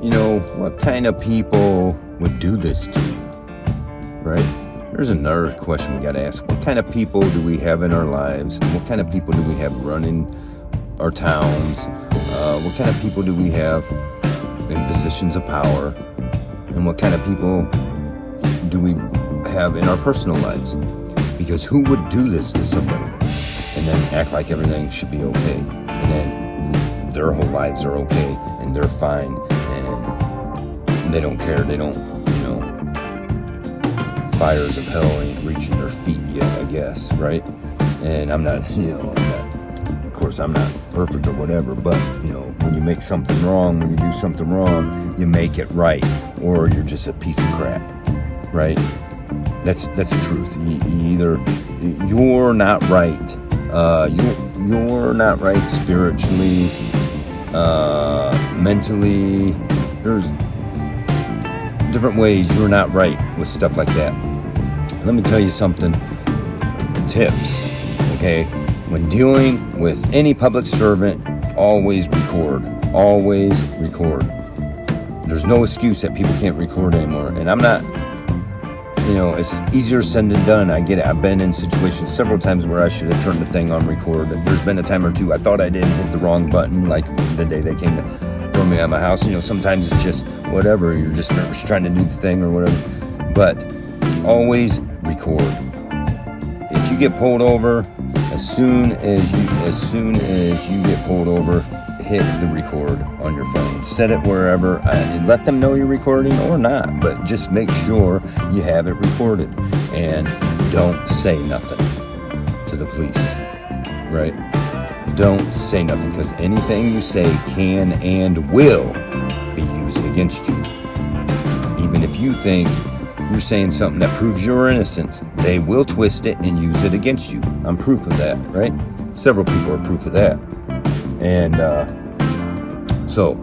what kind of people would do this to you, right? There's another question we got to ask. What kind of people do we have in our lives? What kind of people do we have running our towns? What kind of people do we have in positions of power? And what kind of people do we have in our personal lives? Because who would do this to somebody and then act like everything should be okay, and then their whole lives are okay and they're fine and they don't care, they don't, fires of hell ain't reaching their feet yet, I guess, right? And I'm not, of course I'm not perfect or whatever, but when you make something wrong, when you do something wrong, you make it right, or you're just a piece of crap, right? That's the truth. You're not right. You're not right spiritually, mentally. There's different ways you're not right with stuff like that. Let me tell you something. Tips, okay? When dealing with any public servant, always record. Always record. There's no excuse that people can't record anymore. And I'm not, it's easier said than done. I get it. I've been in situations several times where I should have turned the thing on record. There's been a time or two I thought I did hit the wrong button, like the day they came to throw me out of my house. Sometimes it's just whatever. You're just trying to do the thing or whatever. But always record. If you get pulled over, as soon as you get pulled over, hit the record on your phone. Set it wherever, and let them know you're recording or not, but just make sure you have it recorded. And don't say nothing to the police, right? Don't say nothing, because anything you say can and will be used against you. Even if you think you're saying something that proves your innocence, they will twist it and use it against you. I'm proof of that, right? Several people are proof of that. And so,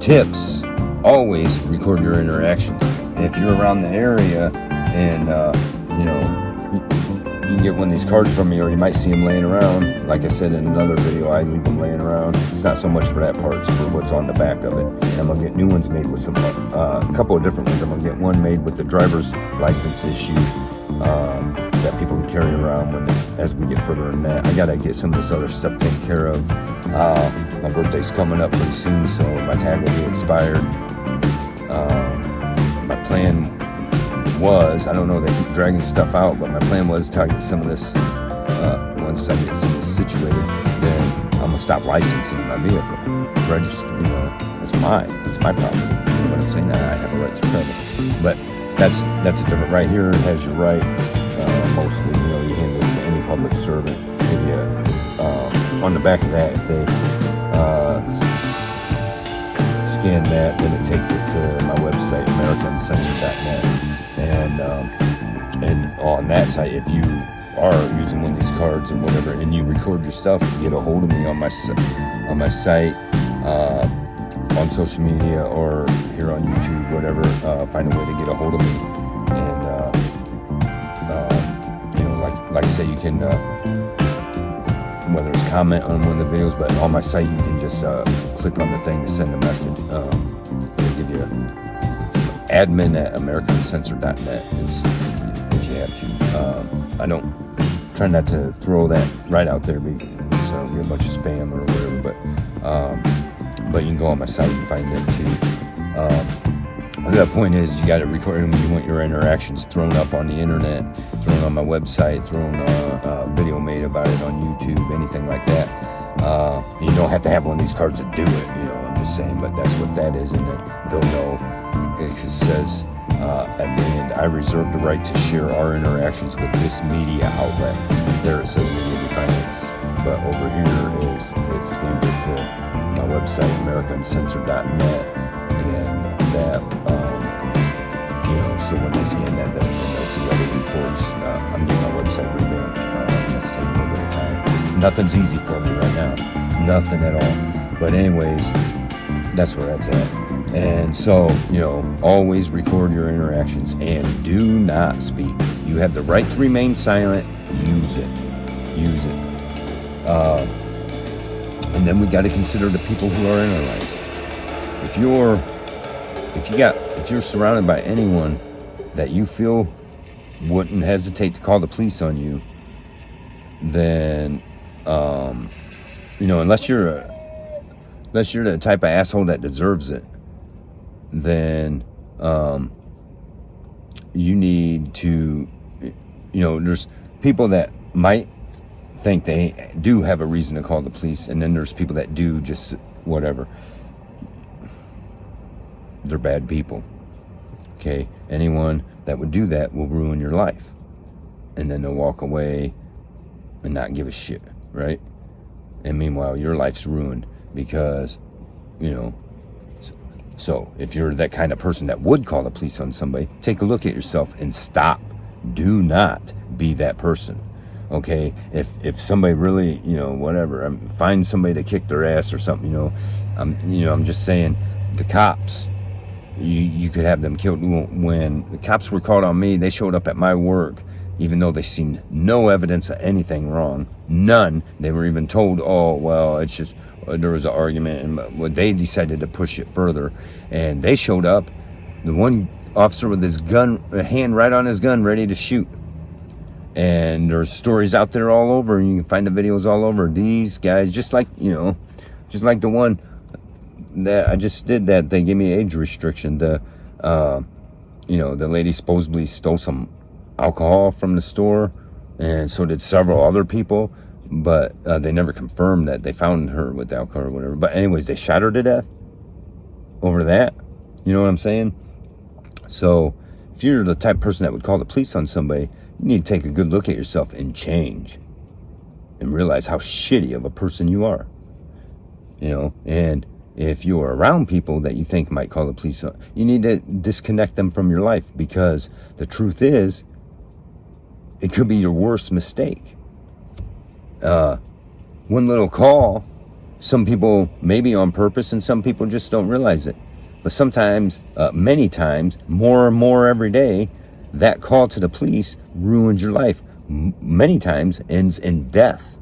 tips, always record your interactions. If you're around the area and, you can get one of these cards from me, or you might see them laying around. Like I said in another video, I leave them laying around. It's not so much for that part, it's for what's on the back of it. And I'm going to get new ones made with some, a couple of different ones. I'm going to get one made with the driver's license issue that people can carry around as we get further in that. I got to get some of this other stuff taken care of. My birthday's coming up pretty soon, so my tag will be expired. My plan was, I don't know, they keep dragging stuff out, but my plan was to get some of this, once I get some of this situated, then I'm going to stop licensing my vehicle. Register, it's mine. It's my property. You know what I'm saying? I have a right to drive it. But that's a different right here. It has your rights, mostly, you hand this to any public servant. Maybe on the back of that, if they scan that, then it takes it to my website, AmericanUncensored.net. And on that site, if you are using one of these cards or whatever, and you record your stuff, get a hold of me on my site, on social media, or here on YouTube, whatever. Find a way to get a hold of me, and like I say, you can whether it's comment on one of the videos, but on my site you can just click on the thing to send a message. It'll give you admin at AmericanUncensored.net if you have to. I don't try not to throw that right out there because it'll be a bunch of spam or whatever, but you can go on my site and find it too. The point is, you got to record when you want your interactions thrown up on the internet, thrown on my website, thrown a video made about it on YouTube, anything like that. You don't have to have one of these cards to do it, I'm just saying, but that's what that is, and they'll know. It says at the end, I reserve the right to share our interactions with this media outlet. There it says media finance, but over here it's scanned to my website, AmericanUncensored.net, and that, so when they scan that, then they'll see other reports. I'm getting my website revamped. That's taking a little bit of time. Nothing's easy for me right now. Nothing at all. But anyways, that's where that's at. And so, always record your interactions and do not speak. You have the right to remain silent. Use it. And then we got to consider the people who are in our lives. if you're surrounded by anyone that you feel wouldn't hesitate to call the police on you, then unless you're the type of asshole that deserves it, then you need to, there's people that might think they do have a reason to call the police, and then there's people that do just whatever. They're bad people. Okay, anyone that would do that will ruin your life, and then they'll walk away and not give a shit, right? And meanwhile, your life's ruined because, so if you're that kind of person that would call the police on somebody, take a look at yourself and stop. Do not be that person. Okay, if somebody really, whatever, find somebody to kick their ass or something, I'm just saying, the cops, you could have them killed. When the cops were called on me, they showed up at my work, even though they seen no evidence of anything wrong, none. They were even told, oh, well, it's just, there was an argument, and they decided to push it further, and they showed up, the one officer with his gun, a hand right on his gun, ready to shoot. And there's stories out there all over, and you can find the videos all over. These guys, just like the one that I just did, that they gave me age restriction. The lady supposedly stole some alcohol from the store, and so did several other people, but they never confirmed that they found her with alcohol or whatever. But anyways, they shot her to death over that. You know what I'm saying? So if you're the type of person that would call the police on somebody, you need to take a good look at yourself and change and realize how shitty of a person you are. And if you're around people that you think might call the police on, you need to disconnect them from your life, because the truth is, it could be your worst mistake. One little call, some people maybe on purpose, and some people just don't realize it. But sometimes, many times, more and more every day, that call to the police ruins your life. Many times ends in death.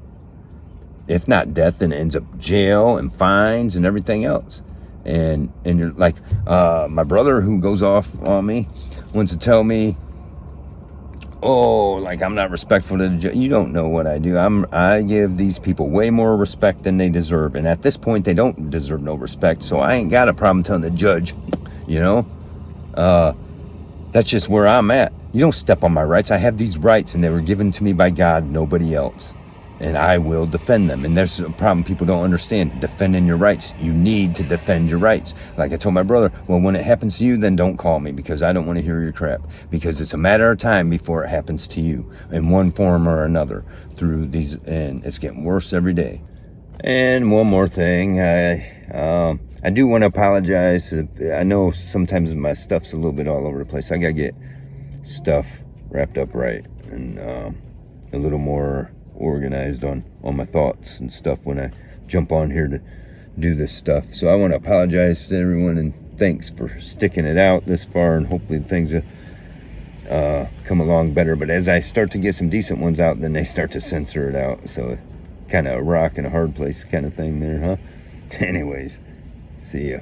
If not death, then ends up jail and fines and everything else. And you're like, my brother who goes off on me wants to tell me, I'm not respectful to the judge. You don't know what I do. I give these people way more respect than they deserve. And at this point, they don't deserve no respect. So I ain't got a problem telling the judge, that's just where I'm at. You don't step on my rights. I have these rights, and they were given to me by God, nobody else. And I will defend them. And there's a problem people don't understand. Defending your rights. You need to defend your rights. Like I told my brother, well, when it happens to you, then don't call me, because I don't want to hear your crap. Because it's a matter of time before it happens to you in one form or another through these, and it's getting worse every day. And one more thing, I do want to apologize. I know sometimes my stuff's a little bit all over the place. I got to get stuff wrapped up right and a little more organized on my thoughts and stuff when I jump on here to do this stuff. So I want to apologize to everyone, and thanks for sticking it out this far, and hopefully things will come along better. But as I start to get some decent ones out, then they start to censor it out. So kind of a rock and a hard place kind of thing there, huh? Anyways, see ya.